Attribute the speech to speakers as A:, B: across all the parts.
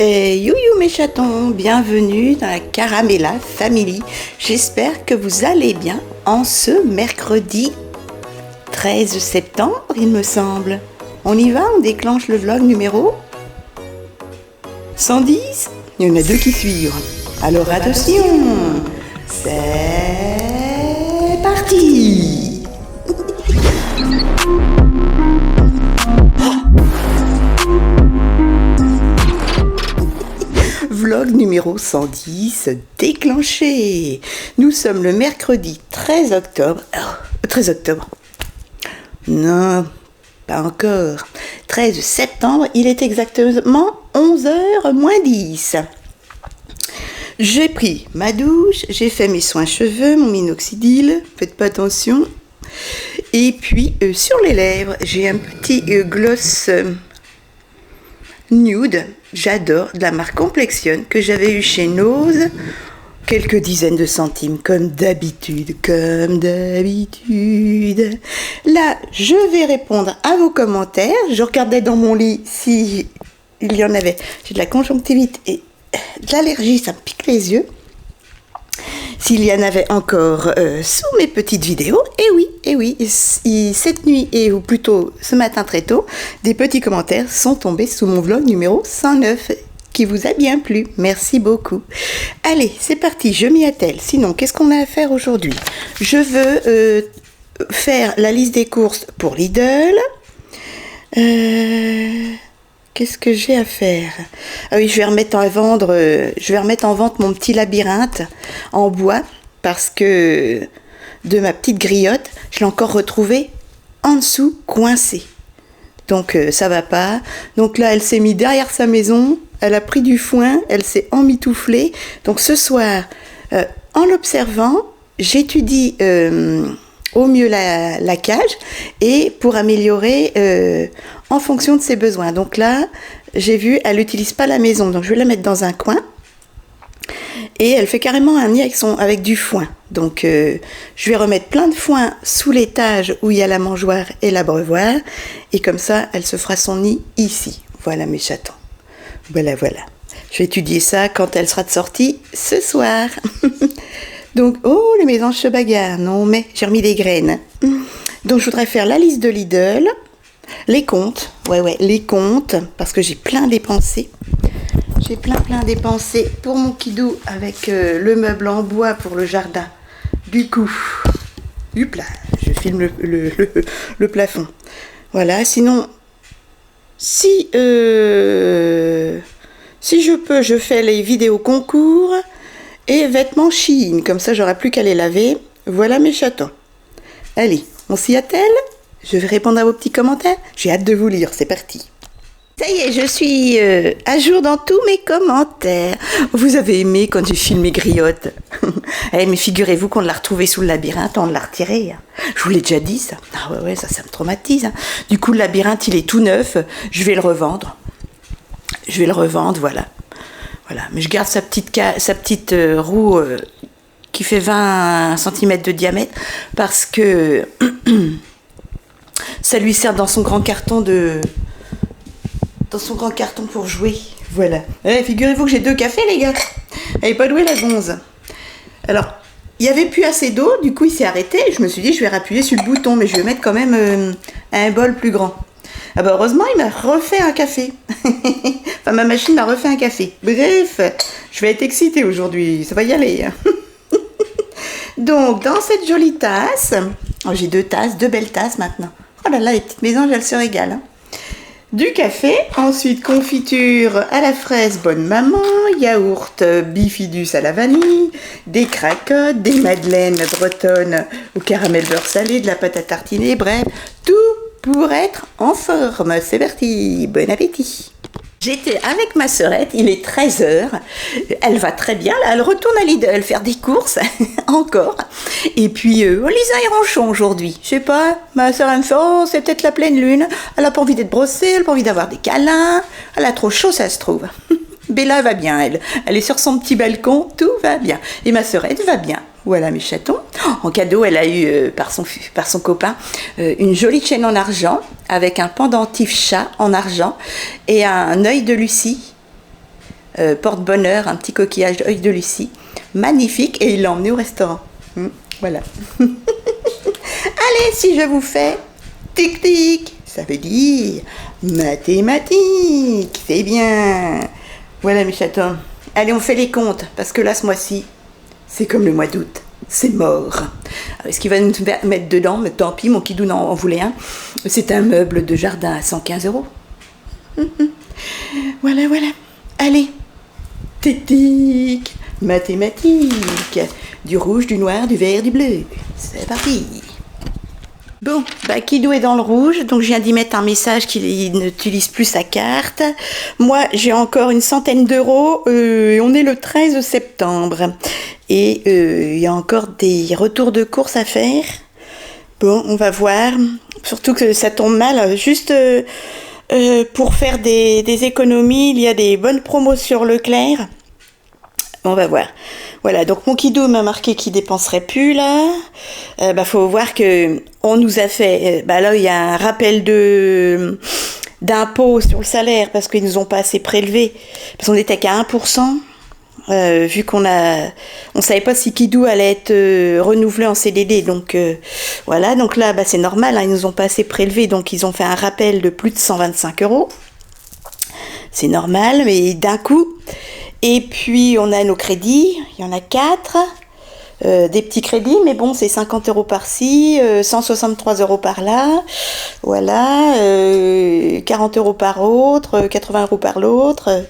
A: Youhou mes chatons, bienvenue dans la Caramella Family. J'espère que vous allez bien en ce mercredi 13 septembre, il me semble. On y va, on déclenche le vlog numéro 110. Il y en a 2 qui suivent. Alors attention, c'est parti. Vlog numéro 110 déclenché. Nous sommes le mercredi 13 octobre. 13 octobre. Non, pas encore. 13 septembre, il est exactement 11h moins 10. J'ai pris ma douche, j'ai fait mes soins cheveux, mon minoxidil, faites pas attention. Et puis sur les lèvres, j'ai un petit gloss nude, j'adore, de la marque Complexion, que j'avais eu chez Nose, quelques dizaines de centimes, comme d'habitude. Là, je vais répondre à vos commentaires. Je regardais dans mon lit si il y en avait. J'ai de la conjonctivite et de l'allergie, ça me pique les yeux. S'il y en avait encore sous mes petites vidéos, et oui, cette nuit, ou plutôt ce matin très tôt, des petits commentaires sont tombés sous mon vlog numéro 109, qui vous a bien plu. Merci beaucoup. Allez, c'est parti, je m'y attelle. Sinon, qu'est-ce qu'on a à faire aujourd'hui? Je veux faire la liste des courses pour Lidl. Qu'est-ce que j'ai à faire? Ah oui, je vais remettre en vente mon petit labyrinthe en bois parce que de ma petite griotte, je l'ai encore retrouvé en dessous, coincé. Donc ça va pas. Donc là, elle s'est mise derrière sa maison, elle a pris du foin, elle s'est emmitouflée. Donc ce soir, en l'observant, j'étudie au mieux la cage et pour améliorer en fonction de ses besoins. Donc là, j'ai vu, elle n'utilise pas la maison, donc je vais la mettre dans un coin et elle fait carrément un nid avec du foin. Donc je vais remettre plein de foin sous l'étage où il y a la mangeoire et l'abreuvoir et comme ça, elle se fera son nid ici. Voilà mes chatons. Voilà. Je vais étudier ça quand elle sera de sortie ce soir. Donc, oh, les mésanges se bagarrent. Non, mais j'ai remis des graines. Donc, je voudrais faire la liste de Lidl, les comptes. Les comptes, parce que j'ai plein dépensé. J'ai plein dépensé pour mon kidou avec le meuble en bois pour le jardin. Du coup, là, je filme le plafond. Voilà, sinon, si je peux, je fais les vidéos concours et vêtements Shein, comme ça j'aurai plus qu'à les laver. Voilà mes chatons. Allez, on s'y attelle? Je vais répondre à vos petits commentaires. J'ai hâte de vous lire, c'est parti. Ça y est, je suis à jour dans tous mes commentaires. Vous avez aimé quand j'ai filmé Griotte? Mais figurez-vous qu'on l'a retrouvé sous le labyrinthe, on l'a retiré. Je vous l'ai déjà dit ça. Ah ouais, ça me traumatise. Du coup, le labyrinthe, il est tout neuf. Je vais le revendre. Voilà. Mais je garde sa petite roue qui fait 20 cm de diamètre parce que ça lui sert dans son grand carton pour jouer. Voilà. Figurez-vous que j'ai 2 cafés, les gars. Elle n'est pas douée, la gonze. Alors, il n'y avait plus assez d'eau, du coup il s'est arrêté. Je me suis dit, je vais appuyer sur le bouton, mais je vais mettre quand même un bol plus grand. Ah bah heureusement, il m'a refait un café. Enfin, ma machine m'a refait un café. Bref, je vais être excitée aujourd'hui, ça va y aller. Donc, dans cette jolie tasse, j'ai 2 belles tasses maintenant. Oh là là, les petites mésanges, elles se régalent. Du café, ensuite confiture à la fraise Bonne Maman, yaourt Bifidus à la vanille, des cracottes, des madeleines bretonnes au caramel beurre salé, de la pâte à tartiner, bref, tout pour être en forme. C'est parti, bon appétit. J'étais avec ma sœurette, il est 13h, elle va très bien, là, elle retourne à Lidl faire des courses, encore, et puis Lisa est ronchon aujourd'hui, je sais pas, ma sœur elle me fait, oh c'est peut-être la pleine lune, elle a pas envie d'être brossée, elle a pas envie d'avoir des câlins, elle a trop chaud ça se trouve. Bella va bien, elle est sur son petit balcon, tout va bien, et ma sœurette va bien. Voilà mes chatons. En cadeau, elle a eu par son copain une jolie chaîne en argent avec un pendentif chat en argent et un œil de Lucie porte-bonheur, un petit coquillage d'œil de Lucie. Magnifique, et il l'a emmené au restaurant. Voilà. Allez, si je vous fais tic-tic, ça veut dire mathématiques, c'est bien. Voilà mes chatons. Allez, on fait les comptes, parce que là, ce mois-ci, c'est comme le mois d'août. C'est mort. Alors, ce qu'il va nous mettre dedans, mais tant pis, mon Kidou en voulait un. C'est un meuble de jardin à 115 €. Voilà, voilà. Allez, tic-tic, mathématiques. Du rouge, du noir, du vert, du bleu. C'est parti. Bon, Kidou est dans le rouge, donc je viens d'y mettre un message qu'il n'utilise plus sa carte. Moi, j'ai encore une centaine d'euros, on est le 13 septembre. Et il y a encore des retours de course à faire. Bon, on va voir. Surtout que ça tombe mal. Juste pour faire des économies, il y a des bonnes promos sur Leclerc. On va voir. Voilà, donc mon Kidou m'a marqué qu'il dépenserait plus là. Faut voir que on nous a fait. Là, il y a un rappel d'impôt sur le salaire parce qu'ils nous ont pas assez prélevé. Parce qu'on était qu'à 1%. Vu on savait pas si Kidou allait être renouvelé en CDD, donc voilà, donc là c'est normal, hein, ils nous ont pas assez prélevé, donc ils ont fait un rappel de plus de 125 €. C'est normal, mais d'un coup. Et puis on a nos crédits, il y en a 4, des petits crédits, mais bon, c'est 50 € par-ci, 163 € par-là, voilà, 40 € par autre, 80 € par l'autre,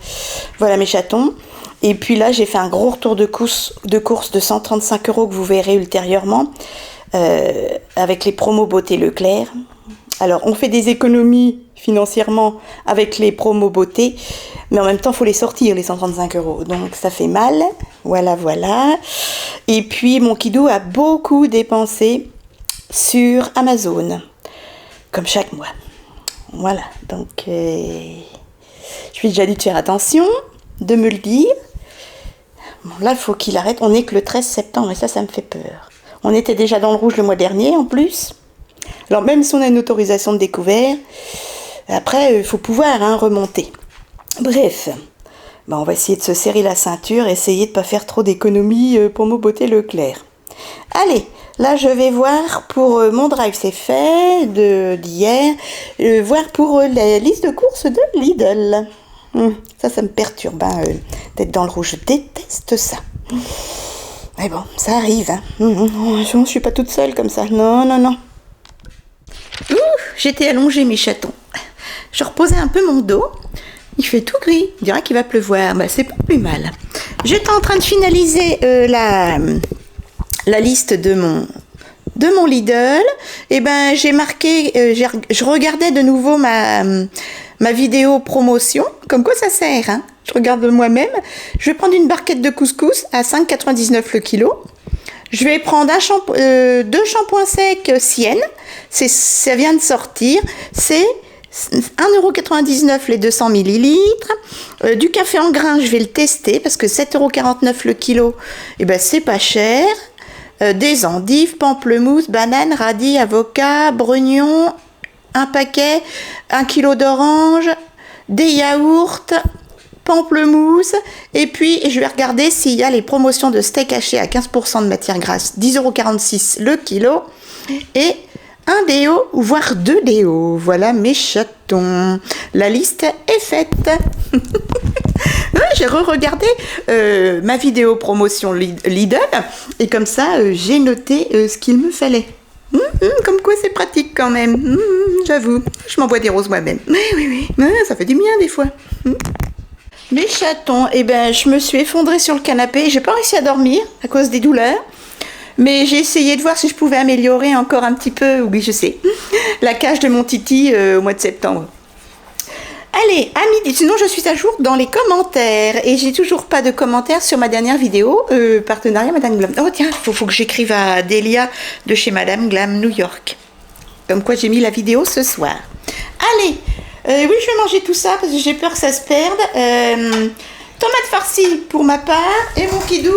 A: voilà mes chatons. Et puis là, j'ai fait un gros retour de course de 135 € que vous verrez ultérieurement, avec les promos beauté Leclerc. Alors, on fait des économies financièrement avec les promos beauté, mais en même temps, il faut les sortir, les 135 €. Donc, ça fait mal. Voilà, voilà. Et puis, mon Kidou a beaucoup dépensé sur Amazon, comme chaque mois. Voilà. Donc, je lui ai déjà dit de faire attention, de me le dire. Bon, là, il faut qu'il arrête. On n'est que le 13 septembre et ça me fait peur. On était déjà dans le rouge le mois dernier, en plus. Alors, même si on a une autorisation de découvert, après, il faut pouvoir remonter. Bref, on va essayer de se serrer la ceinture, essayer de ne pas faire trop d'économies pour me beauté Leclerc. Allez, là, je vais voir pour mon drive, c'est fait, d'hier, voir pour la liste de courses de Lidl. Ça me perturbe, d'être dans le rouge. Je déteste ça. Mais bon, ça arrive. Je ne suis pas toute seule comme ça. Non, non, non. J'étais allongée, mes chatons. Je reposais un peu mon dos. Il fait tout gris. On dirait qu'il va pleuvoir. C'est pas plus mal. J'étais en train de finaliser la liste de mon Lidl. Et j'ai marqué... je regardais de nouveau ma vidéo promotion, comme quoi ça sert, hein. Je regarde moi-même. Je vais prendre une barquette de couscous à 5,99 € le kilo. Je vais prendre 2 shampoings secs Sienne. Ça vient de sortir. C'est 1,99 € les 200 ml. Du café en grains, je vais le tester parce que 7,49 € le kilo, c'est pas cher. Des endives, pamplemousse, bananes, radis, avocat, brognon, un paquet, 1 kilo d'orange, des yaourts, pamplemousse, et puis je vais regarder s'il y a les promotions de steak haché à 15% de matière grasse, 10,46 € le kilo, et un déo, voire 2 déos. Voilà mes chatons. La liste est faite. J'ai re-regardé ma vidéo promotion Lidl, et comme ça, j'ai noté ce qu'il me fallait. Comme quoi c'est pratique quand même. J'avoue, je m'envoie des roses moi-même. Oui, ça fait du bien des fois. Les chatons, je me suis effondrée sur le canapé. J'ai pas réussi à dormir à cause des douleurs. Mais j'ai essayé de voir si je pouvais améliorer encore un petit peu, oui je sais, la cage de mon Titi au mois de septembre. Allez, à midi, sinon je suis à jour dans les commentaires et j'ai toujours pas de commentaires sur ma dernière vidéo, partenariat Madame Glam. Oh tiens, faut que j'écrive à Delia de chez Madame Glam New York. Comme quoi j'ai mis la vidéo ce soir. Allez, oui je vais manger tout ça parce que j'ai peur que ça se perde. Tomate farcie pour ma part et mon Kidou,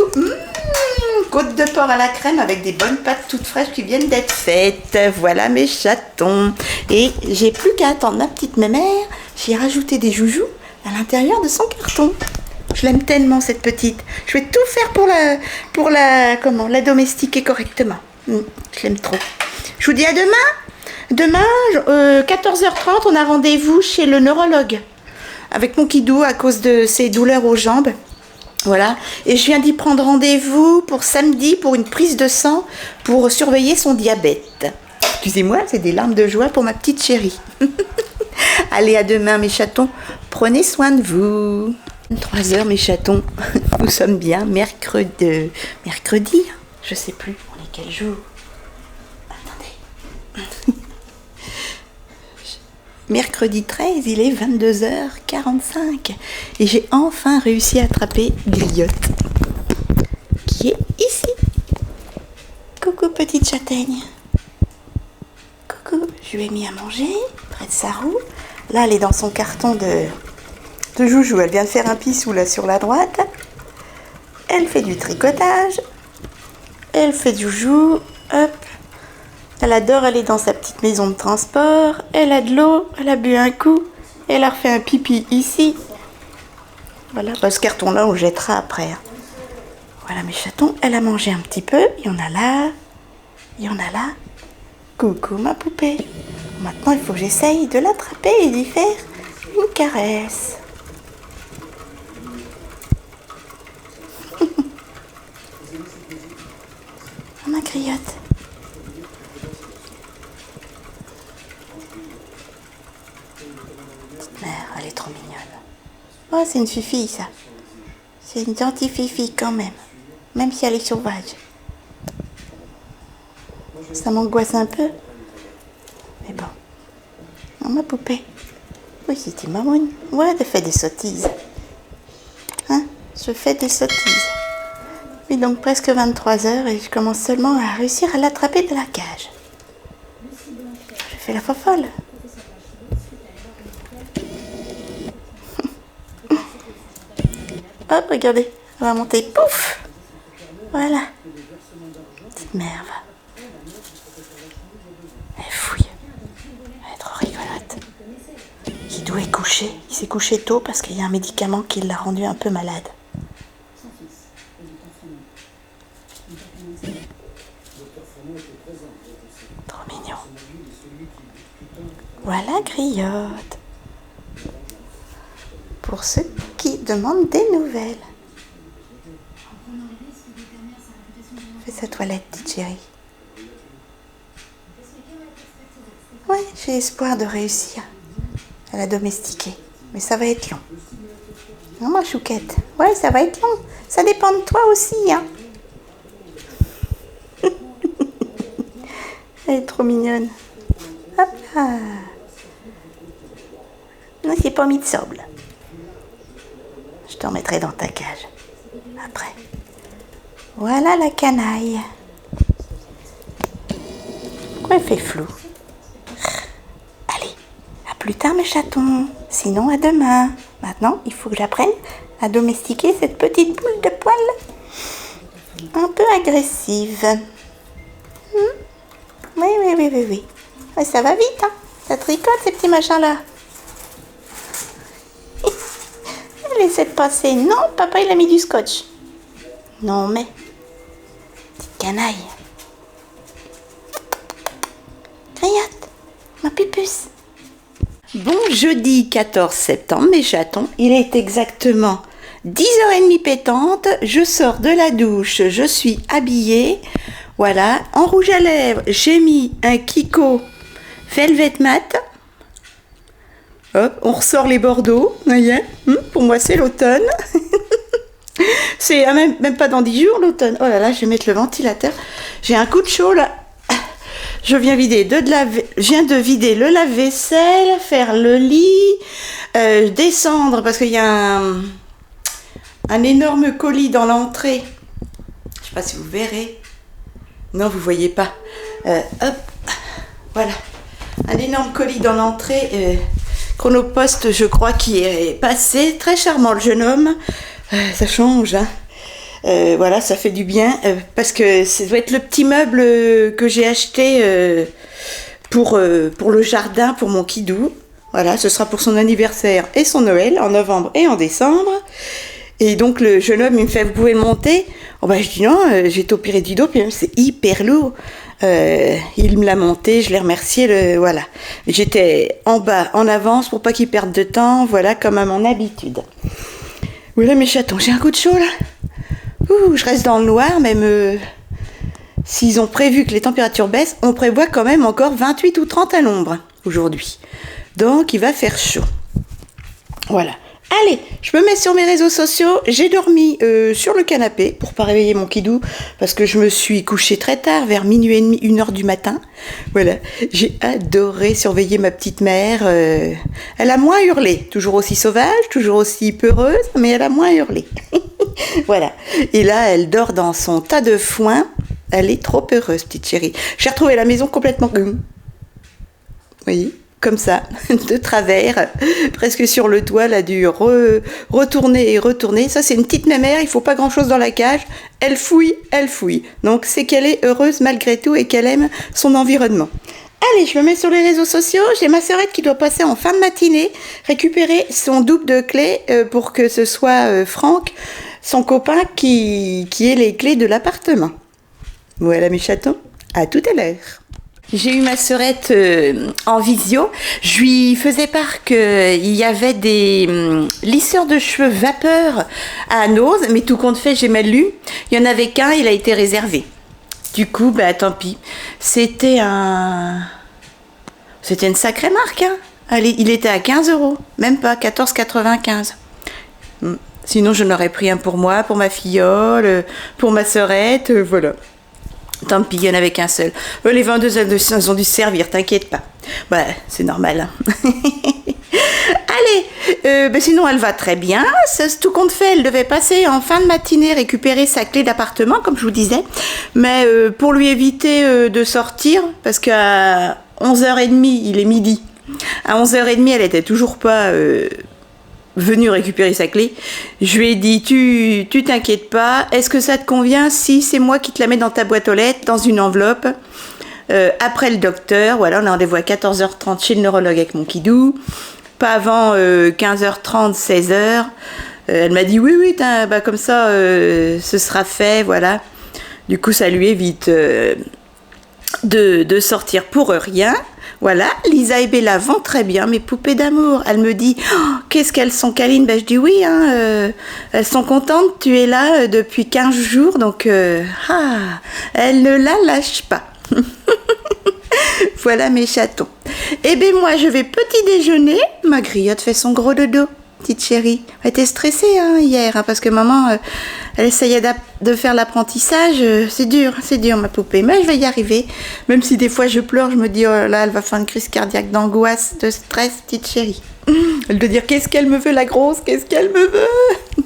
A: côte de porc à la crème avec des bonnes pâtes toutes fraîches qui viennent d'être faites. Voilà mes chatons. Et j'ai plus qu'à attendre ma petite mémère. J'ai rajouté des joujoux à l'intérieur de son carton. Je l'aime tellement cette petite. Je vais tout faire la domestiquer correctement. Je l'aime trop. Je vous dis à demain. Demain, 14h30, on a rendez-vous chez le neurologue avec mon kidou à cause de ses douleurs aux jambes. Voilà. Et je viens d'y prendre rendez-vous pour samedi pour une prise de sang pour surveiller son diabète. Excusez-moi, c'est des larmes de joie pour ma petite chérie. Allez, à demain mes chatons. Prenez soin de vous. 3h mes chatons. Nous sommes bien mercredi. Je sais plus. On est quel jour? Attendez. Mercredi 13, il est 22h45 et j'ai enfin réussi à attraper Griotte qui est ici. Coucou petite châtaigne. Coucou, je lui ai mis à manger près de sa roue. Là, elle est dans son carton de joujou. Elle vient de faire un pissou là sur la droite. Elle fait du tricotage. Elle fait du joujou. Hop. Elle adore aller dans sa petite maison de transport. Elle a de l'eau. Elle a bu un coup. Elle a refait un pipi ici. Voilà, ce carton-là, on le jettera après. Voilà mes chatons. Elle a mangé un petit peu. Il y en a là. Il y en a là. Coucou ma poupée. Maintenant, il faut que j'essaye de l'attraper et d'y faire une caresse. Ma griotte. Petite mère, elle est trop mignonne. Oh, c'est une fifille, ça. C'est une gentille fifille quand même si elle est sauvage. Ça m'angoisse un peu. Mais bon. Oh, ma poupée. Oui, c'était mamoune. Ouais, elle fait des sottises. Hein? Je fais des sottises. Oui, donc presque 23h et je commence seulement à réussir à l'attraper de la cage. Je fais la fofolle. Hop, regardez. Elle va monter. Pouf! Voilà. Petite merde. Elle fouille. Elle est trop rigolote. Kidou est couché. Il s'est couché tôt parce qu'il y a un médicament qui l'a rendu un peu malade. Trop mignon. Voilà Griotte. Pour ceux qui demandent des nouvelles. Fais sa toilette, petite chérie. Ouais, j'ai espoir de réussir à la domestiquer. Mais ça va être long. Non, ma chouquette. Ouais, ça va être long. Ça dépend de toi aussi, hein. Elle est trop mignonne. Hop là. Non, c'est pas mis de sable. Je te remettrai dans ta cage. Après. Voilà la canaille. Pourquoi elle fait flou? Allez, à plus tard mes chatons. Sinon à demain. Maintenant, il faut que j'apprenne à domestiquer cette petite boule de poils un peu agressive. Oui. Ouais, ça va vite, hein. Ça tricote ces petits machins-là. Elle essaie de passer. Non, papa, il a mis du scotch. Non, mais... Petite canaille. Griotte, ma pupuce. Bon jeudi 14 septembre, mes chatons. Il est exactement 10h30 pétante. Je sors de la douche. Je suis habillée. Voilà. En rouge à lèvres, j'ai mis un Kiko Velvet Matte. Hop, on ressort les bordeaux. Voyez, pour moi, c'est l'automne. C'est même pas dans 10 jours l'automne. Oh là là, je vais mettre le ventilateur. J'ai un coup de chaud là. Je viens de vider le lave-vaisselle, faire le lit, descendre parce qu'il y a un énorme colis dans l'entrée. Je sais pas si vous verrez. Non, vous voyez pas. Hop, voilà. Un énorme colis dans l'entrée. Chronopost, je crois, qui est passé. Très charmant, le jeune homme. Ça change, hein. Voilà, ça fait du bien parce que ça doit être le petit meuble que j'ai acheté pour le jardin, pour mon kidou. Voilà, ce sera pour son anniversaire et son Noël en novembre et en décembre. Et donc le jeune homme, il me fait, vous pouvez le monter? Oh bah, je dis non, j'étais opérée du dos, puis même c'est hyper lourd. Il me l'a monté, je l'ai remercié, voilà. J'étais en bas, en avance pour pas qu'il perde de temps, voilà, comme à mon habitude. Voilà mes chatons, j'ai un coup de chaud là. Ouh, je reste dans le noir, même s'ils ont prévu que les températures baissent, on prévoit quand même encore 28 ou 30 à l'ombre aujourd'hui. Donc il va faire chaud. Voilà. Allez, je me mets sur mes réseaux sociaux. J'ai dormi sur le canapé pour pas réveiller mon kidou parce que je me suis couchée très tard, vers minuit et demi, 1h du matin. Voilà, j'ai adoré surveiller ma petite mère. Elle a moins hurlé, toujours aussi sauvage, toujours aussi peureuse, mais elle a moins hurlé. Voilà. Et là, elle dort dans son tas de foin. Elle est trop heureuse, petite chérie. J'ai retrouvé la maison complètement... Vous voyez ? Comme ça, de travers, presque sur le toit, elle a dû retourner et retourner. Ça, c'est une petite mémère, il ne faut pas grand-chose dans la cage. Elle fouille, elle fouille. Donc, c'est qu'elle est heureuse malgré tout et qu'elle aime son environnement. Allez, je me mets sur les réseaux sociaux. J'ai ma sœurette qui doit passer en fin de matinée, récupérer son double de clés pour que ce soit Franck, son copain, qui ait les clés de l'appartement. Voilà mes chatons, à tout à l'heure. J'ai eu ma sœurette en visio. Je lui faisais part qu'il y avait des lisseurs de cheveux vapeur à Nose, mais tout compte fait, j'ai mal lu. Il n'y en avait qu'un, il a été réservé. Du coup, bah tant pis. C'était une sacrée marque, hein. Allez, il était à 15 €, même pas 14,95. Sinon, je n'aurais pris un pour moi, pour ma filleule, pour ma sœurette, voilà. Tant pis, il n'y en avait qu'un seul. Les vendeuses, elles ont dû se servir, t'inquiète pas. Ouais, c'est normal. Hein. Allez, sinon elle va très bien. Ça, tout compte fait, elle devait passer en fin de matinée récupérer sa clé d'appartement, comme je vous disais. Mais pour lui éviter de sortir, parce qu'à 11h30, il est midi. À 11h30, elle n'était toujours pas... venue récupérer sa clé, je lui ai dit tu t'inquiètes pas, est-ce que ça te convient si c'est moi qui te la mets dans ta boîte aux lettres, dans une enveloppe, après le docteur, voilà, on a rendez-vous à 14h30 chez le neurologue avec mon kidou, pas avant 15h30, 16h, elle m'a dit oui, bah, comme ça ce sera fait, voilà, du coup ça lui évite de sortir pour rien. Voilà, Lisa et Bella vont très bien, mes poupées d'amour. Elle me dit, oh, qu'est-ce qu'elles sont câlines. Ben, je dis oui, hein, elles sont contentes, tu es là depuis 15 jours, donc elles ne la lâchent pas. Voilà mes chatons. Eh bien moi, je vais petit déjeuner. Ma griotte fait son gros dodo, petite chérie. Elle était stressée hier, parce que maman, elle essayait de faire l'apprentissage. C'est dur ma poupée, mais je vais y arriver. Même si des fois je pleure, je me dis, oh là, elle va faire une crise cardiaque d'angoisse, de stress, petite chérie. Elle doit dire, qu'est-ce qu'elle me veut la grosse, qu'est-ce qu'elle me veut.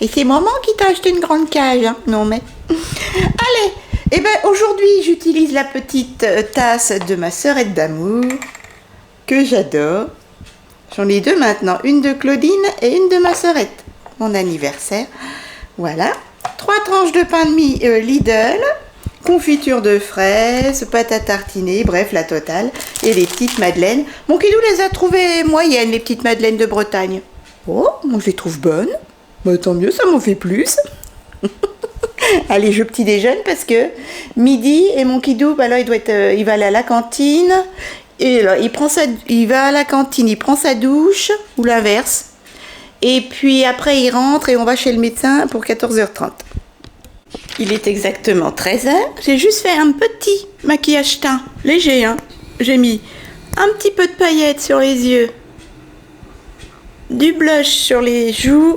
A: Et c'est maman qui t'a acheté une grande cage, hein. Non mais... Allez, eh ben aujourd'hui j'utilise la petite tasse de ma sœurette d'amour, que j'adore. J'en ai deux maintenant, une de Claudine et une de ma sœurette, mon anniversaire. Voilà, 3 tranches de pain de mie Lidl, confiture de fraises, pâte à tartiner, bref, la totale. Et les petites madeleines. Mon kidou les a trouvées moyennes, les petites madeleines de Bretagne. Oh, moi je les trouve bonnes. Bah, tant mieux, ça m'en fait plus. Allez, je petit déjeune parce que midi, et mon kidou, bah là, il va aller à la cantine. Et là, il va à la cantine, il prend sa douche, ou l'inverse. Et puis après, il rentre et on va chez le médecin pour 14h30. Il est exactement 13h. J'ai juste fait un petit maquillage teint, léger, hein. J'ai mis un petit peu de paillettes sur les yeux, du blush sur les joues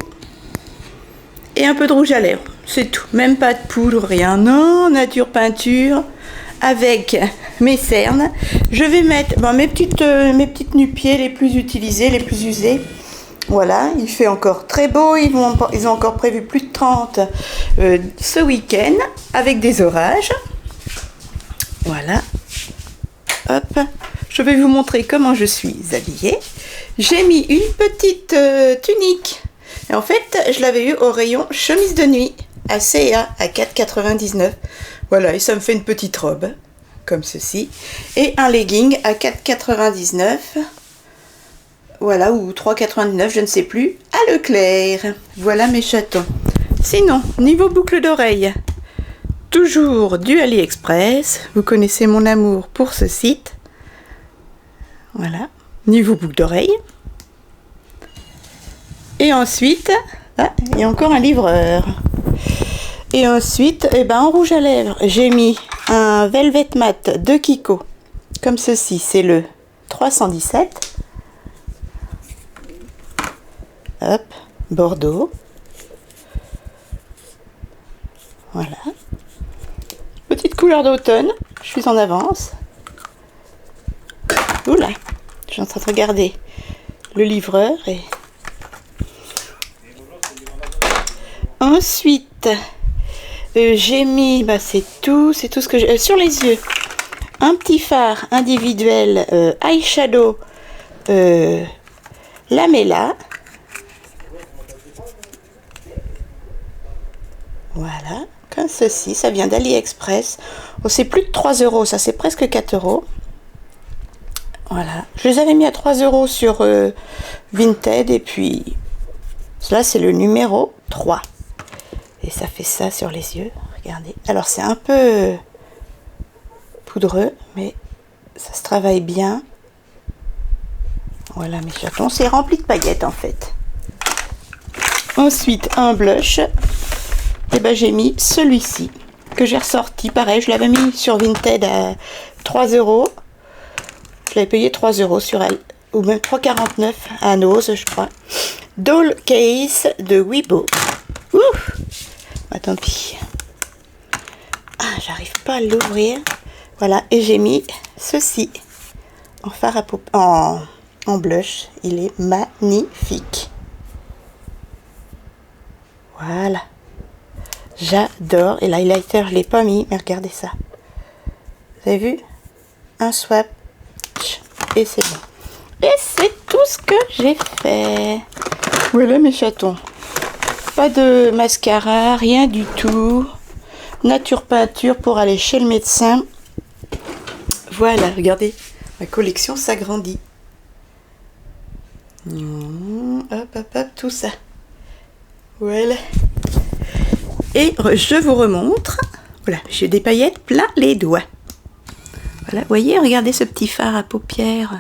A: et un peu de rouge à lèvres. C'est tout. Même pas de poudre, rien. Non, nature peinture. Avec mes cernes, je vais mettre mes petites nu-pieds les plus utilisées, les plus usées. Voilà, il fait encore très beau, ils ont encore prévu plus de 30 ce week-end avec des orages. Voilà, hop, je vais vous montrer comment je suis habillée. J'ai mis une petite tunique, et en fait je l'avais eu au rayon chemise de nuit à C&A à 4,99. Voilà, et ça me fait une petite robe, comme ceci, et un legging à 4,99. Voilà, ou 3,99, je ne sais plus. à Leclerc. Voilà mes chatons. Sinon, niveau boucle d'oreille, toujours du AliExpress. Vous connaissez mon amour pour ce site. Voilà, niveau boucle d'oreille. Et ensuite, il y a encore un livreur. Et ensuite, en rouge à lèvres, j'ai mis un Velvet Matte de Kiko. Comme ceci, c'est le 317. Hop, Bordeaux. Voilà. Petite couleur d'automne. Je suis en avance. Oula, je suis en train de regarder le livreur. Et ensuite, j'ai mis, c'est tout ce que j'ai sur les yeux. Un petit fard individuel eyeshadow lamella. Voilà, comme ceci, ça vient d'AliExpress. Oh, c'est plus de 3 €, ça c'est presque 4 €. Voilà, je les avais mis à 3 € sur Vinted et puis là c'est le numéro 3. Et ça fait ça sur les yeux, regardez. Alors c'est un peu poudreux, mais ça se travaille bien. Voilà mes chatons, c'est rempli de paillettes en fait. Ensuite un blush. Et j'ai mis celui-ci que j'ai ressorti. Pareil, je l'avais mis sur Vinted à 3 €. Je l'avais payé 3 € sur elle, ou même 3,49 à Nose, je crois. Doll Case de Weibo. Ouf, tant pis. J'arrive pas à l'ouvrir. Voilà, et j'ai mis ceci en fard à paupières, en blush. Il est magnifique. Voilà. J'adore. Et l'highlighter, je ne l'ai pas mis, mais regardez ça. Vous avez vu? Un swap. Et c'est bon. Et c'est tout ce que j'ai fait. Voilà mes chatons. Pas de mascara, rien du tout. Nature peinture pour aller chez le médecin. Voilà, regardez. Ma collection s'agrandit. Hop, hop, hop, tout ça. Voilà. Et je vous remontre. Voilà, j'ai des paillettes plein les doigts. Voilà, vous voyez, regardez ce petit fard à paupières.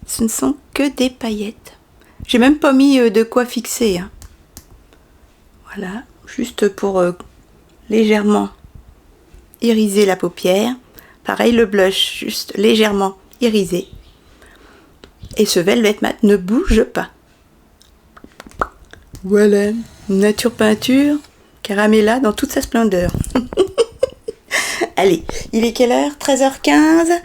A: Ce ne sont que des paillettes. J'ai même pas mis de quoi fixer. Hein. Voilà, juste pour légèrement iriser la paupière. Pareil, le blush, juste légèrement irisé. Et ce Velvet Matte ne bouge pas. Voilà, nature peinture, Caramella dans toute sa splendeur. Allez, il est quelle heure? 13h15.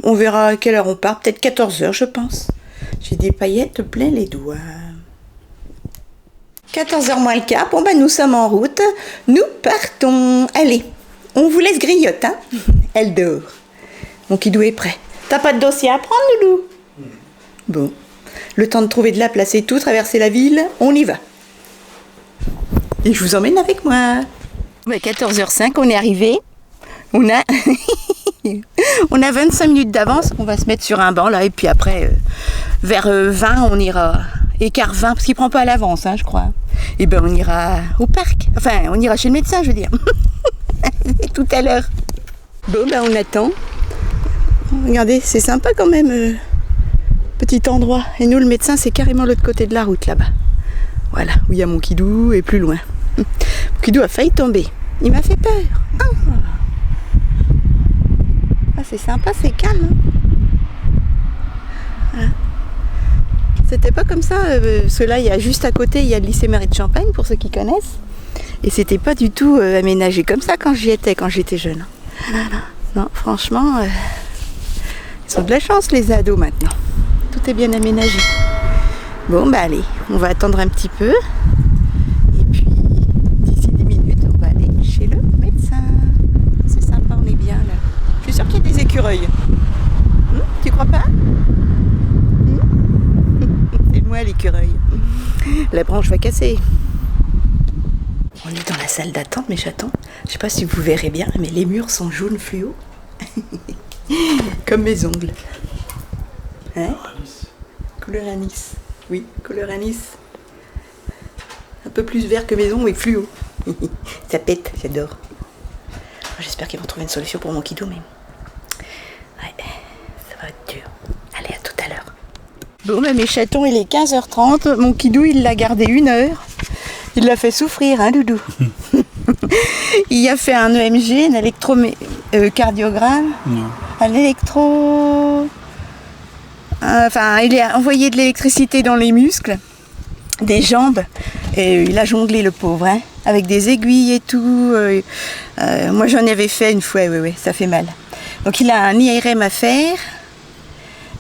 A: On verra à quelle heure on part. Peut-être 14h, je pense. J'ai des paillettes plein les doigts. 14h moins le quart. Bon, nous sommes en route. Nous partons. Allez, on vous laisse grignoter. Hein. Elle dort. Mon kidou est prêt. T'as pas de dossier à prendre, Loulou? Bon. Le temps de trouver de la place et tout, traverser la ville, on y va. Et je vous emmène avec moi. 14h05, on est arrivé. On a 25 minutes d'avance. On va se mettre sur un banc là et puis après, vers 20, on ira. Écart 20, parce qu'il prend pas à l'avance, hein, je crois. Et on ira au parc. Enfin, on ira chez le médecin, je veux dire. Tout à l'heure. Bon, on attend. Regardez, c'est sympa quand même. Petit endroit. Et nous, le médecin, c'est carrément l'autre côté de la route, là-bas. Voilà, où il y a mon kidou et plus loin. Mon kidou a failli tomber. Il m'a fait peur. C'est sympa, c'est calme. Voilà. C'était pas comme ça, parce que là, il y a juste à côté, il y a le lycée Marie de Champagne, pour ceux qui connaissent. Et c'était pas du tout aménagé comme ça quand j'étais jeune. Non, franchement, ils ont de la chance, les ados, maintenant. Tout est bien aménagé. Bon, allez, on va attendre un petit peu. Et puis, d'ici 10 minutes, on va aller chez le médecin. C'est sympa, on est bien là. Je suis sûre qu'il y a des écureuils. Tu crois pas? C'est moi l'écureuil. La branche va casser. On est dans la salle d'attente, mes chatons. Je sais pas si vous verrez bien, mais les murs sont jaunes fluo. Comme mes ongles. Hein? Couleur anis. Oui, couleur anis. Un peu plus vert que maison, mais fluo. Ça pète, j'adore. J'espère qu'ils vont trouver une solution pour mon kidou, mais... Ouais, ça va être dur. Allez, à tout à l'heure. Bon, mes chatons, il est 15h30. Mon kidou, il l'a gardé 1 heure. Il l'a fait souffrir, hein, Doudou. Il a fait un EMG, un électrocardiogramme. Un électro... Enfin, il a envoyé de l'électricité dans les muscles, des jambes. Et il a jonglé, le pauvre, hein, avec des aiguilles et tout. Moi, j'en avais fait une fois, oui, ça fait mal. Donc, il a un IRM à faire.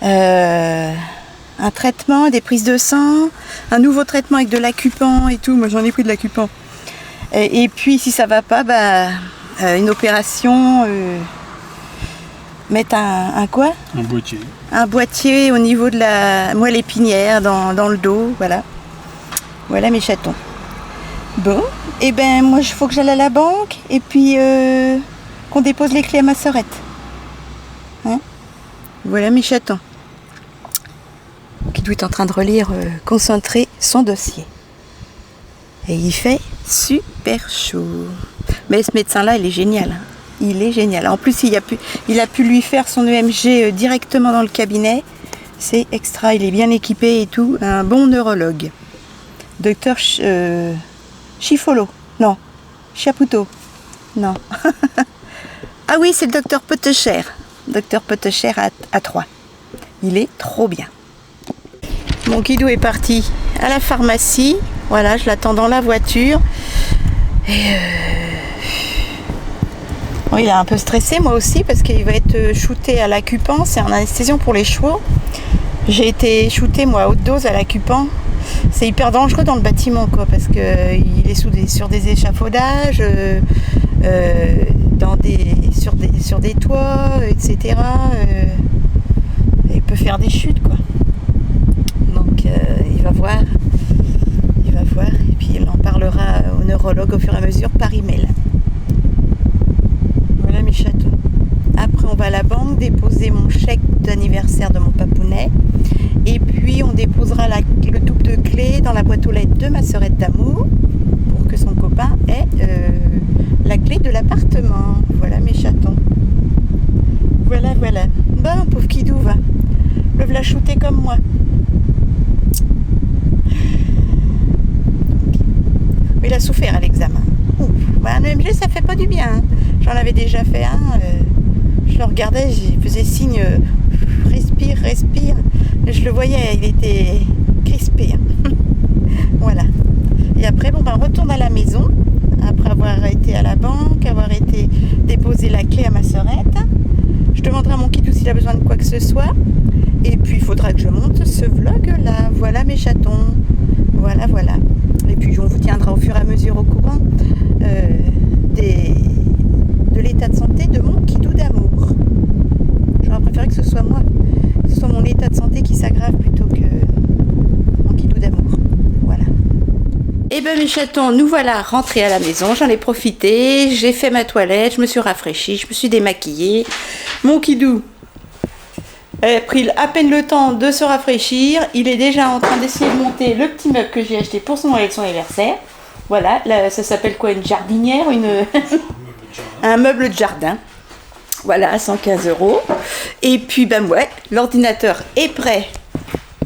A: Un traitement, des prises de sang, un nouveau traitement avec de l'acupan et tout. Moi, j'en ai pris de l'acupan. Et puis, si ça va pas, une opération, mettre un quoi ?
B: Un boîtier.
A: Un boîtier au niveau de la moelle épinière, dans le dos, voilà. Voilà mes chatons. Bon, et moi, il faut que j'aille à la banque et puis qu'on dépose les clés à ma sœurette. Hein ? Voilà mes chatons. Kidou est en train de relire, concentrer son dossier. Et il fait super chaud. Mais ce médecin-là, il est génial. Hein. Il est génial. En plus, il a pu lui faire son EMG directement dans le cabinet. C'est extra, il est bien équipé et tout. Un bon neurologue. Docteur Chifolo. Non. Chapoutot. Non. Ah oui, c'est le docteur Pottecher. Docteur Pottecher à 3. Il est trop bien. Mon kidou est parti à la pharmacie. Voilà, je l'attends dans la voiture. Et bon, il est un peu stressé, moi aussi, parce qu'il va être shooté à l'acupan. C'est un anesthésion pour les chevaux. J'ai été shootée, moi, à haute dose à l'acupan. C'est hyper dangereux dans le bâtiment, quoi, parce qu'il est sur des échafaudages, sur des toits, etc. Il peut faire des chutes, quoi. Donc, il va voir. Et puis, il en parlera au neurologue au fur et à mesure par email. Voilà mes chatons. Après, on va à la banque déposer mon chèque d'anniversaire de mon papounet. Et puis, on déposera le double de clé dans la boîte aux lettres de ma sœurette d'amour pour que son copain ait la clé de l'appartement. Voilà mes chatons. Voilà. Bon, pauvre kidou, va. Le voilà shooter comme moi. Il a souffert à l'examen. Un EMG, ça fait pas du bien. Hein. J'en avais déjà fait un. Je le regardais, je faisais signe respire. Je le voyais, il était crispé. Hein. Voilà. Et après, on retourne à la maison. Après avoir été à la banque, avoir été déposer la clé à ma sœurette. Je demanderai à mon kidou s'il a besoin de quoi que ce soit. Et puis, il faudra que je monte ce vlog-là. Voilà mes chatons. Voilà. Et puis, on vous tiendra au fur et à mesure au courant de l'état de santé de mon kidou d'amour. J'aurais préféré que ce soit moi, que ce soit mon état de santé qui s'aggrave plutôt que mon kidou d'amour. Voilà. Et mes chatons, nous voilà rentrés à la maison. J'en ai profité, j'ai fait ma toilette, je me suis rafraîchie, je me suis démaquillée. Mon kidou a pris à peine le temps de se rafraîchir. Il est déjà en train d'essayer de monter le petit meuble que j'ai acheté pour son anniversaire. Voilà, là, ça s'appelle quoi, une jardinière, un meuble de jardin. Voilà, à 115 €. Et puis, l'ordinateur est prêt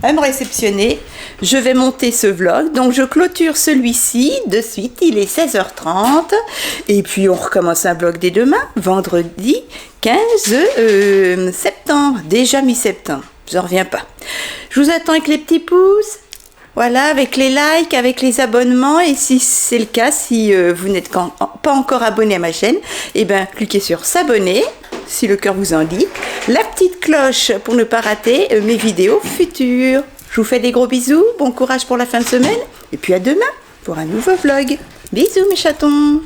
A: à me réceptionner. Je vais monter ce vlog. Donc, je clôture celui-ci de suite. Il est 16h30. Et puis, on recommence un vlog dès demain, vendredi 15 septembre. Déjà mi-septembre. Je n'en reviens pas. Je vous attends avec les petits pouces. Voilà, avec les likes, avec les abonnements. Et si c'est le cas, si vous n'êtes pas encore abonné à ma chaîne, cliquez sur s'abonner, si le cœur vous en dit. La petite cloche pour ne pas rater mes vidéos futures. Je vous fais des gros bisous, bon courage pour la fin de semaine. Et puis à demain pour un nouveau vlog. Bisous mes chatons.